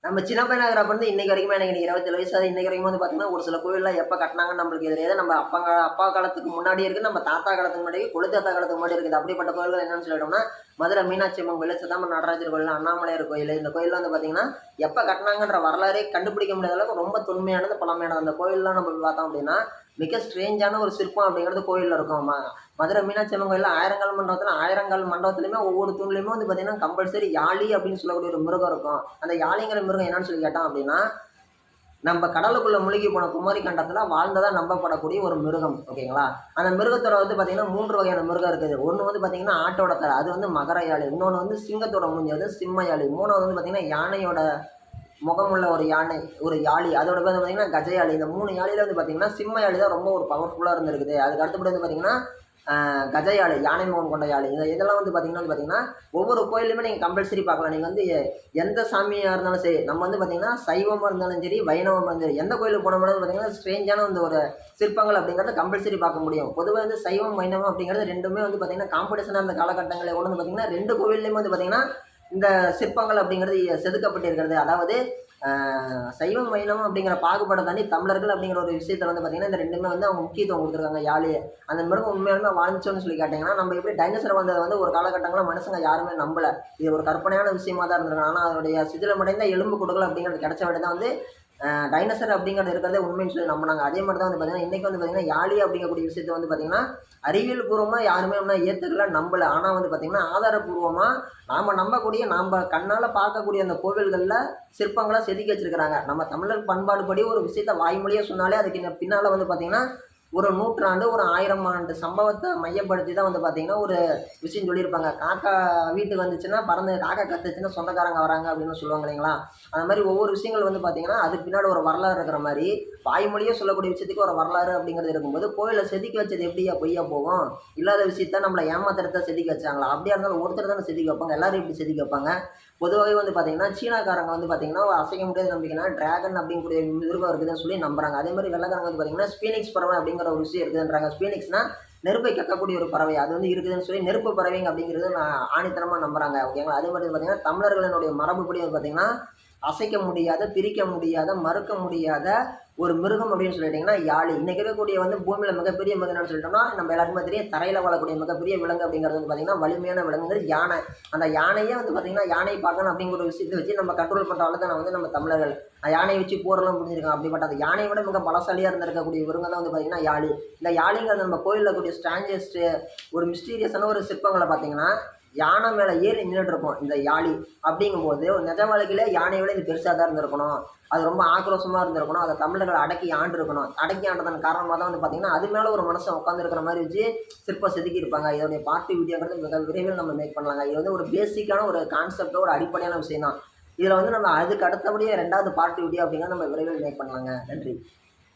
நம்ம சின்ன பையனா இருக்கிறப்ப வந்து இன்னைக்கு வரைக்குமே எனக்கு 27 வயசு ஆகுது. இன்னைக்கு வரைக்கும் வந்து பார்த்தீங்கன்னா, ஒரு சில கோவில்லாம் எப்ப கட்டுனாங்கன்னு நம்மளுக்கு தெரியாது. நம்ம அப்பா காலத்துக்கு முன்னாடியே இருக்கு. நம்ம தாத்தா காலத்துக்கு முன்னாடி, கொழுத்தாத்தா காலத்துக்கு முன்னாடி இருக்குது. அப்படிப்பட்ட கோயில்கள் என்னன்னு சொல்லிட்டோம்னா, மதுரை மீனாட்சி அம்மன் கோயில், சிதம்பரம் நடராஜர் கோயில், அண்ணாமலையார் கோயில். இந்த கோயில்லாம் வந்து பார்த்தீங்கன்னா, எப்ப கட்டுனாங்கன்ற வரலாறே கண்டுபிடிக்க முடியாத அளவுக்கு ரொம்ப தொன்மையானது, பழமையானது. அந்த கோயில்லாம் நம்ம போய் பார்த்தோம் அப்படின்னா, மிக ஸ்ட்ரேஞ்சான ஒரு சிற்பம் அப்படிங்கிறது கோயில்ல இருக்கும். மதுரை மீனாட்சி அம்மன் கோயில்ல ஆயிரங்கால் மண்டபத்துல ஆயிரங்கால் மண்டபத்துலயுமே ஒவ்வொரு தூண்லயுமே வந்து பார்த்தீங்கன்னா, கம்பல்சரி யாழி அப்படின்னு சொல்லக்கூடிய ஒரு மிருகம் இருக்கும். அந்த யாழிங்கிற மிருகம் என்னன்னு சொல்லி கேட்டோம் அப்படின்னா, நம்ம கடலுக்குள்ள முழுகி போன குமரி கண்டத்துல வாழ்ந்ததா நம்பப்படக்கூடிய ஒரு மிருகம். ஓகேங்களா? அந்த மிருகத்தோட வந்து பார்த்தீங்கன்னா 3 வகையான மிருகம் இருக்குது. ஒண்ணு வந்து பார்த்தீங்கன்னா ஆட்டோட தலை. அது வந்து மகர யாழி. இன்னொன்னு வந்து சிங்கத்தோட மூஞ்சி. அது சிம்ம யாழி. 3வது வந்து பார்த்தீங்கன்னா யானையோட முகமுள்ள ஒரு யானை, ஒரு யாழி. அதோட பேர் வந்து பார்த்தீங்கன்னா கஜ யாழி. இந்த 3 யாழியில வந்து பார்த்தீங்கன்னா, சிம்ம யாழி தான் ரொம்ப ஒரு பவர்ஃபுல்லா இருந்திருக்குது. அதுக்கு அடுத்தபடி வந்து பார்த்தீங்கன்னா, கஜ யாழை, யானை முகம் கொண்ட யாழை. இதெல்லாம் வந்து பார்த்தீங்கன்னா, ஒவ்வொரு கோயில்லையுமே நீங்க கம்பல்சரி பார்க்கலாம். நீங்க வந்து எந்த சாமியா இருந்தாலும் சரி, நம்ம வந்து பார்த்தீங்கன்னா, சைவமா இருந்தாலும் சரி, வைணவமா இருந்தாலும் சரி, எந்த கோயிலுக்கு போனோம்னாலும் பார்த்தீங்கன்னா, ஸ்ட்ரேஞ்சான இந்த ஒரு சிற்பங்கள் அப்படிங்கிறத கம்பல்சரி பார்க்க முடியும். பொதுவா வந்து சைவம், வைணவம் அப்படிங்கிறது 2மே வந்து பார்த்தீங்கன்னா, காம்படிஷனா இருந்த காலகட்டங்கள்ல கூட வந்து பார்த்தீங்கன்னா, 2 கோவில்லயுமே வந்து பார்த்தீங்கன்னா, இந்த சிற்பங்கள் அப்படிங்கிறது செதுக்கப்பட்டிருக்கிறது. அதாவது சைவம், வைணவம் அப்படிங்கிற பாகுபாட தாண்டி தமிழர்கள் அப்படிங்கிற ஒரு விஷயத்துல வந்து பார்த்தீங்கன்னா, இந்த 2மே வந்து அவங்க முக்கியத்துவம் குடுத்துருக்காங்க யாழ். அந்த மிருகம் உண்மையாலுமே வாழ்ந்துச்சோன்னு சொல்லி கேட்டீங்கன்னா, நம்ம எப்படி டைனோசர் வந்தத வந்து ஒரு காலகட்டங்கள்ல மனுஷங்க யாருமே நம்பல. இது ஒரு கற்பனையான விஷயமா தான் இருந்திருக்கும். ஆனா அதனுடைய சிதிலமடைந்த எலும்பு கூடுகள் அப்படிங்கிறது கிடைச்ச விட தான் வந்து டைனோசர் அப்படிங்கிறது இருக்கிறதே உண்மைன்னு சொல்லி நம்பினாங்க. அதே மாதிரி தான் வந்து பார்த்தீங்கன்னா, இன்னைக்கு வந்து பார்த்தீங்கன்னா, யாழி அப்படிங்கக்கூடிய விஷயத்த வந்து பார்த்தீங்கன்னா, அறிவியல் பூர்வமா யாருமே இன்னும் ஏத்துக்கல, நம்பல. ஆனா வந்து பார்த்தீங்கன்னா, ஆதாரப்பூர்வமா நாம நம்பக்கூடிய, நாம கண்ணால பார்க்கக்கூடிய அந்த கோவில்கள்ல சிற்பங்களா செதுக்கி வச்சிருக்கிறாங்க. நம்ம தமிழர் பண்பாடுபடி ஒரு விஷயத்த வாய்மொழியா சொன்னாலே அதுக்கு பின்னால வந்து பார்த்தீங்கன்னா, ஒரு நூற்றாண்டு, ஒரு 1000 ஆண்டு சம்பவத்த மையப்படுத்தி தான் வந்து பார்த்தீங்கன்னா, ஒரு விஷயம் சொல்லியிருப்பாங்க. காக்கா வீட்டுக்கு வந்துச்சுன்னா, பறந்து காக்கா கத்துச்சுன்னா சொந்தக்காரங்க வராங்க அப்படின்னு சொல்லுவாங்க இல்லைங்களா? அந்த மாரி ஒவ்வொரு விஷயங்கள் வந்து பார்த்தீங்கன்னா, அதுக்கு பின்னாடி ஒரு வரலாறு இருக்கிற மாரி, வாய்மொழியா சொல்லக்கூடிய விஷயத்துக்கு ஒரு வரலாறு அப்படிங்கிறது இருக்கும்போது, கோயில செதுக்கி வச்சது எப்படிய்யா பொய்யா போகும்? இல்லாத விஷயத்த நம்மள ஏமாத்துறதுக்கு செதுக்கி வச்சாங்களா? அப்படியா இருந்தாலும் ஒருத்தர் தானே செதுக்கி வைப்பாங்க. எல்லாரும் எப்படி செதுக்கி வைப்பாங்க? பொதுவாவே வந்து பார்த்தீங்கன்னா, சீனாக்காரங்க வந்து பார்த்தீங்கன்னா, ஒரு அசைக்க முடியாத நம்பிக்கைனா டிராகன் அப்படிங்கக்கூடிய மிருகம் இருக்குதுன்னு சொல்லி நம்புறாங்க. அதே மாரி வெள்ளைக்காரங்க வந்து பார்த்தீங்கன்னா, ஸ்பீனிக்ஸ் பறவை அப்படிங்கிற ஒரு விஷயம் இருக்குதுன்றாங்க. ஸ்பீனிக்ஸ்னா நெருப்பை கக்கக்கூடிய ஒரு பறவை. அது வந்து இருக்குதுன்னு சொல்லி நெருப்பு பறவைங்க அப்படிங்கிறது நான் ஆணித்தனமா நம்புறாங்க. ஓகேங்களா? அதே மாரி வந்து பார்த்தீங்கன்னா, தமிழர்களினுடைய மரபுப்படி வந்து பார்த்தீங்கன்னா, அசைக்க முடியாத, பிரிக்க முடியாத, மறுக்க முடியாத ஒரு மிருகம் அப்படின்னு சொல்லிட்டீங்கன்னா யாழி. இன்னைக்கு இருக்கக்கூடிய வந்து பூமியில மிகப்பெரிய மிருகம்னு சொல்லிட்டோம்னா, நம்ம எல்லாருக்குமே தெரியும் தரையில வாழக்கூடிய மிகப்பெரிய விலங்கு அப்படிங்கிறது வந்து பார்த்தீங்கன்னா, வலிமையான விலங்குகள் யானை. அந்த யானையே வந்து பார்த்தீங்கன்னா, யானை பாகன் அப்படிங்கிற ஒரு விஷயத்த வச்சு நம்ம கண்ட்ரோல் பண்ற ஆளுதான் வந்து நம்ம தமிழர்கள். யானையை வச்சு போரெல்லாம் புரிஞ்சிருக்காங்க. அப்படிப்பட்ட அந்த யானையை விட மிக பலசாலியா இருந்திருக்கக்கூடிய மிருகம் தான் வந்து பார்த்தீங்கன்னா யாழி. இந்த யாழிங்கிறது நம்ம கோயில்ல கூடிய ஸ்ட்ராங்கஸ்ட் ஒரு மிஸ்டீரியஸான ஒரு சிற்பங்கள பார்த்தீங்கன்னா, யானை மேல ஏறி நின்னுட்டு இருக்கும் இந்த யாழி. அப்படிங்கும்போது நிஜ வாழ்க்கையிலே யானைய விட இது பெருசா தான் இருந்திருக்கணும். அது ரொம்ப ஆக்ரோஷமா இருந்திருக்கணும். அத தமிழர்கள் அடக்கி ஆண்டிருக்கணும். அடக்கி ஆண்டதன் காரணமா தான் வந்து பார்த்தீங்கன்னா, அது மேல ஒரு மனுஷன் உட்கார்ந்திருக்கிற மாரி வச்சு சிற்பம் செதுக்கியிருப்பாங்க. இதோடைய பார்ட் வீடியோங்கிறது மிக விரைவில் நம்ம மேக் பண்ணலாங்க. இது வந்து ஒரு பேசிக்கான ஒரு கான்செப்ட், ஒரு அடிப்படையான விஷயம் தான். இதுல வந்து நம்ம அதுக்கு அடுத்தபடியே 2வது பார்ட் வீடியோ அப்படிங்கிறத நம்ம விரைவில் மேக் பண்ணலாங்க. நன்றி.